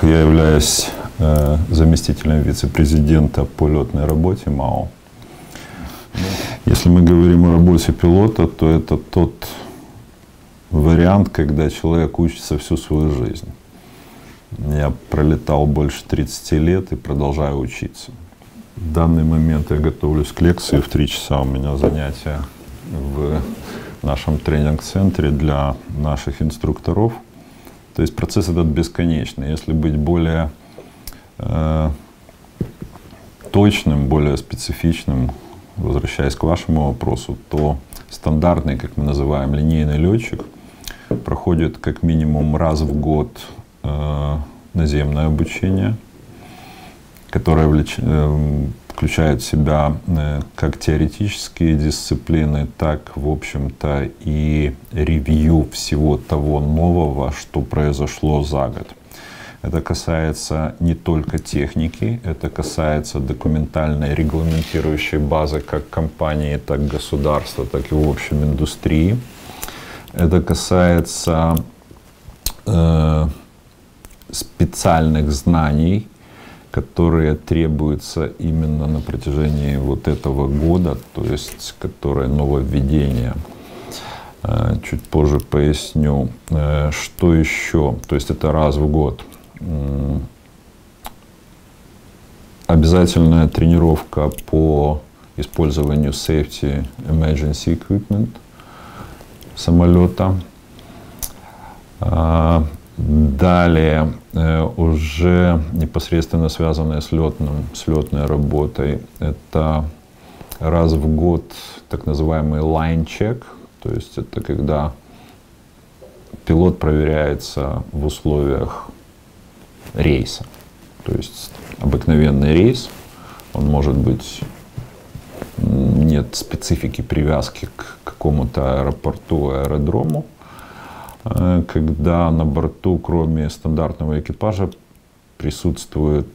Я являюсь заместителем вице-президента по летной работе МАО. Если мы говорим о работе пилота, то это тот вариант, когда человек учится всю свою жизнь. Я пролетал больше 30 лет и продолжаю учиться. В данный момент я готовлюсь к лекции. В 3 часа у меня занятия в нашем тренинг-центре для наших инструкторов. То есть процесс этот бесконечный. Если быть более точным, более специфичным, возвращаясь к вашему вопросу, то стандартный, как мы называем, линейный летчик проходит как минимум раз в год наземное обучение, которое включает в себя как теоретические дисциплины, так, в общем-то, и ревью всего того нового, что произошло за год. Это касается не только техники, это касается документальной регламентирующей базы как компании, так государства, так и в общем индустрии. Это касается специальных знаний, которые требуются именно на протяжении вот этого года, то есть которые нововведения. Чуть позже поясню, что еще. То есть это раз в год. Обязательная тренировка по использованию Safety Emergency Equipment самолета. Далее, уже непосредственно связанное с летной работой, это раз в год так называемый line check, то есть это когда пилот проверяется в условиях рейса. То есть обыкновенный рейс, он может быть, нет специфики привязки к какому-то аэропорту, аэродрому, когда на борту, кроме стандартного экипажа, присутствует,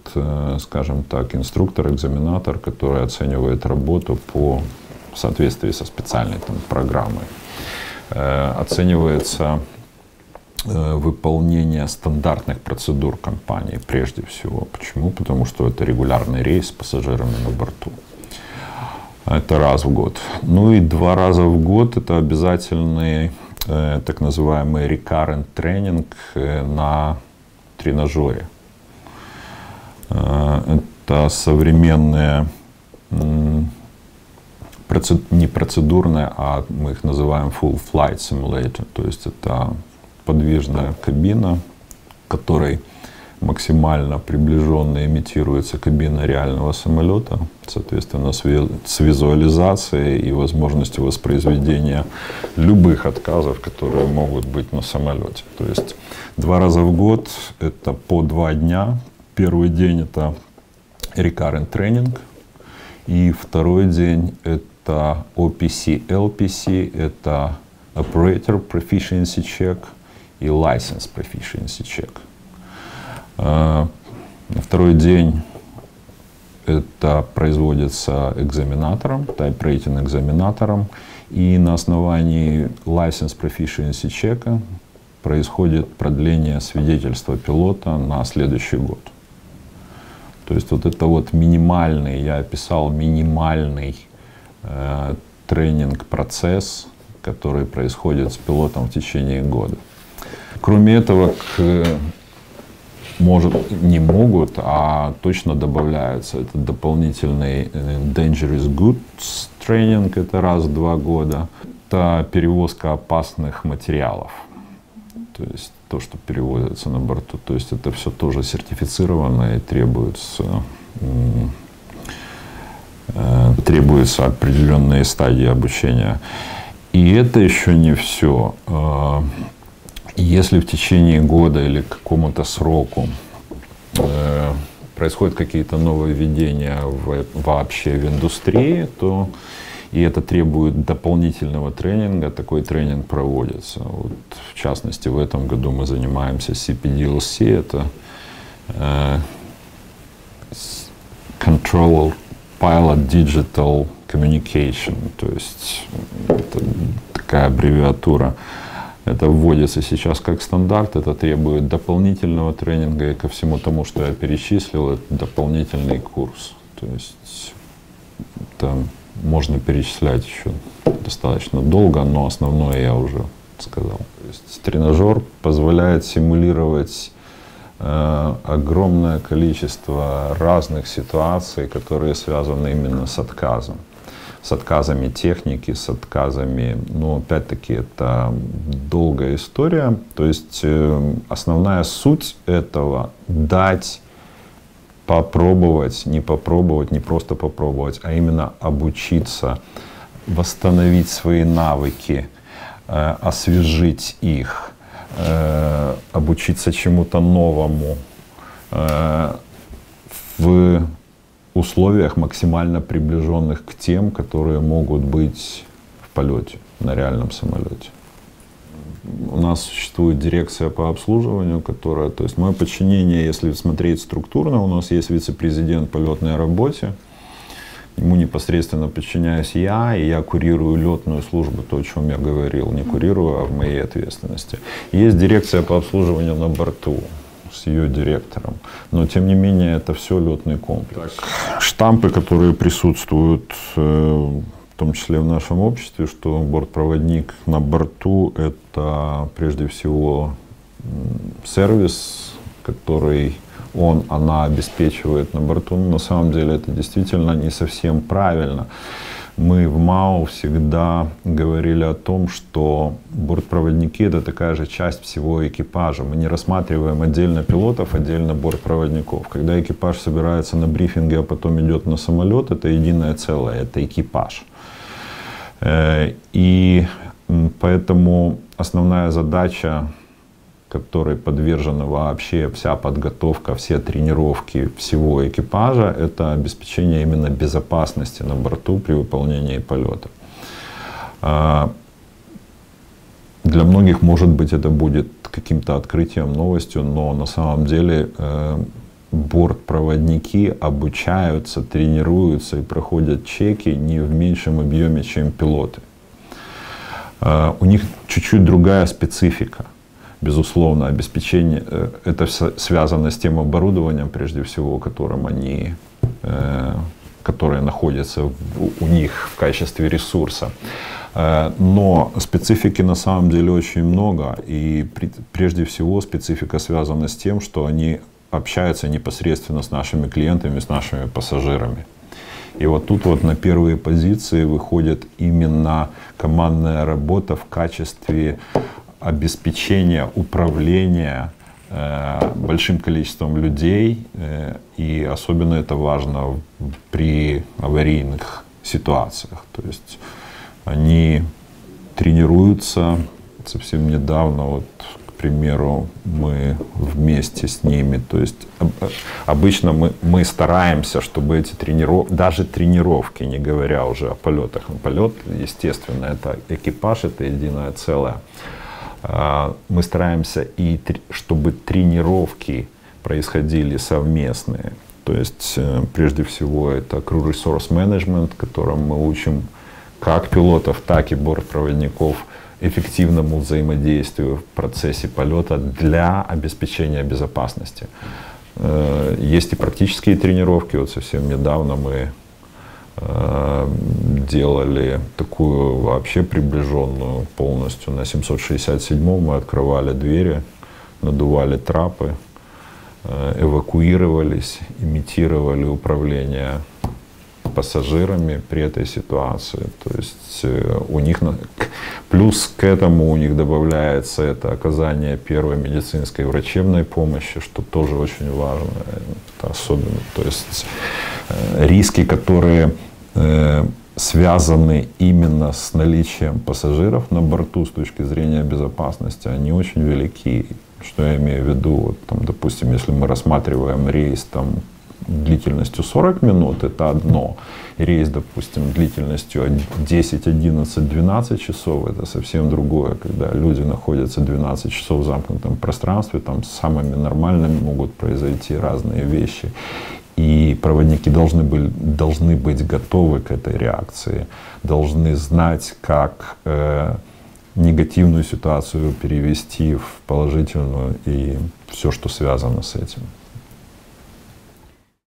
скажем так, инструктор-экзаменатор, который оценивает работу в соответствии со специальной программой. Оценивается выполнение стандартных процедур компании прежде всего. Почему? Потому что это регулярный рейс с пассажирами на борту. Это раз в год. Ну и 2 раза в год это обязательный так называемый recurrent тренинг на тренажере. Это современные, не процедурные, а мы их называем full flight simulator. То есть это подвижная кабина, которой максимально приближенно имитируется кабина реального самолета, соответственно, с визуализацией и возможностью воспроизведения любых отказов, которые могут быть на самолете. То есть 2 раза в год это по 2 дня. Первый день это recurrent тренинг, и второй день это OPC, LPC, это Operator Proficiency Check и License Proficiency Check. На второй день это производится экзаменатором, type-rating экзаменатором, и на основании License Proficiency Check происходит продление свидетельства пилота на следующий год. То есть вот это вот минимальный, я описал минимальный тренинг-процесс, который происходит с пилотом в течение года. Кроме этого, не могут, а точно добавляются. Это дополнительный Dangerous Goods тренинг, это раз в 2 года. Это перевозка опасных материалов, то есть то, что перевозится на борту. То есть это все тоже сертифицировано и требуются определенные стадии обучения. И это еще не все. Если в течение года или к какому-то сроку происходят какие-то нововведения вообще в индустрии, то и это требует дополнительного тренинга, такой тренинг проводится. Вот, в частности, в этом году мы занимаемся CPDLC, это Control Pilot Digital Communication, то есть это такая аббревиатура. Это вводится сейчас как стандарт, это требует дополнительного тренинга, и ко всему тому, что я перечислил, это дополнительный курс. То есть там можно перечислять еще достаточно долго, но основное я уже сказал. То есть тренажер позволяет симулировать огромное количество разных ситуаций, которые связаны именно с отказом. С отказами техники, с отказами, но опять-таки это долгая история. То есть основная суть этого — дать попробовать, не просто попробовать, а именно обучиться, восстановить свои навыки, освежить их, обучиться чему-то новому в условиях, максимально приближенных к тем, которые могут быть в полете, на реальном самолете. У нас существует дирекция по обслуживанию, которая, то есть мое подчинение, если смотреть структурно, у нас есть вице-президент по летной работе, ему непосредственно подчиняюсь я, и я курирую летную службу, то, о чем я говорил, не курирую, а в моей ответственности. Есть дирекция по обслуживанию на борту с ее директором, но тем не менее это все летный комплекс. Штампы, которые присутствуют, в том числе в нашем обществе, что бортпроводник на борту — это прежде всего сервис, который она обеспечивает на борту. Но на самом деле это действительно не совсем правильно. Мы в МАУ всегда говорили о том, что бортпроводники — это такая же часть всего экипажа. Мы не рассматриваем отдельно пилотов, отдельно бортпроводников. Когда экипаж собирается на брифинге, а потом идет на самолет, это единое целое, это экипаж. И поэтому основная задача, которой подвержена вообще вся подготовка, все тренировки всего экипажа, это обеспечение именно безопасности на борту при выполнении полета. Для многих, может быть, это будет каким-то открытием, новостью, но на самом деле бортпроводники обучаются, тренируются и проходят чеки не в меньшем объеме, чем пилоты. У них чуть-чуть другая специфика. Безусловно, обеспечение, это связано с тем оборудованием, прежде всего, которое находится у них в качестве ресурса. Но специфики на самом деле очень много, и прежде всего специфика связана с тем, что они общаются непосредственно с нашими клиентами, с нашими пассажирами. И вот тут вот на первые позиции выходит именно командная работа в качестве обеспечения управления большим количеством людей, и особенно это важно при аварийных ситуациях. То есть они тренируются совсем недавно, вот, к примеру, мы вместе с ними, то есть обычно мы стараемся, чтобы эти даже тренировки, не говоря уже о полетах, полет, естественно, это экипаж, это единое целое. Мы стараемся, чтобы тренировки происходили совместные. То есть, прежде всего, это Crew Resource Management, в котором мы учим как пилотов, так и бортпроводников эффективному взаимодействию в процессе полета для обеспечения безопасности. Есть и практические тренировки. Вот совсем недавно мы делали такую вообще приближенную полностью. На 767-м мы открывали двери, надували трапы, эвакуировались, имитировали управление пассажирами при этой ситуации. То есть у них, плюс к этому у них добавляется это оказание первой медицинской врачебной помощи, что тоже очень важно. Это особенно, то есть риски, которые связаны именно с наличием пассажиров на борту с точки зрения безопасности, они очень велики. Что я имею в виду? Вот, там, допустим, если мы рассматриваем рейс там, длительностью 40 минут, это одно. И рейс, допустим, длительностью 10, 11, 12 часов, это совсем другое. Когда люди находятся 12 часов в замкнутом пространстве, там с самыми нормальными могут произойти разные вещи. И проводники должны быть готовы к этой реакции, должны знать, как негативную ситуацию перевести в положительную и все, что связано с этим.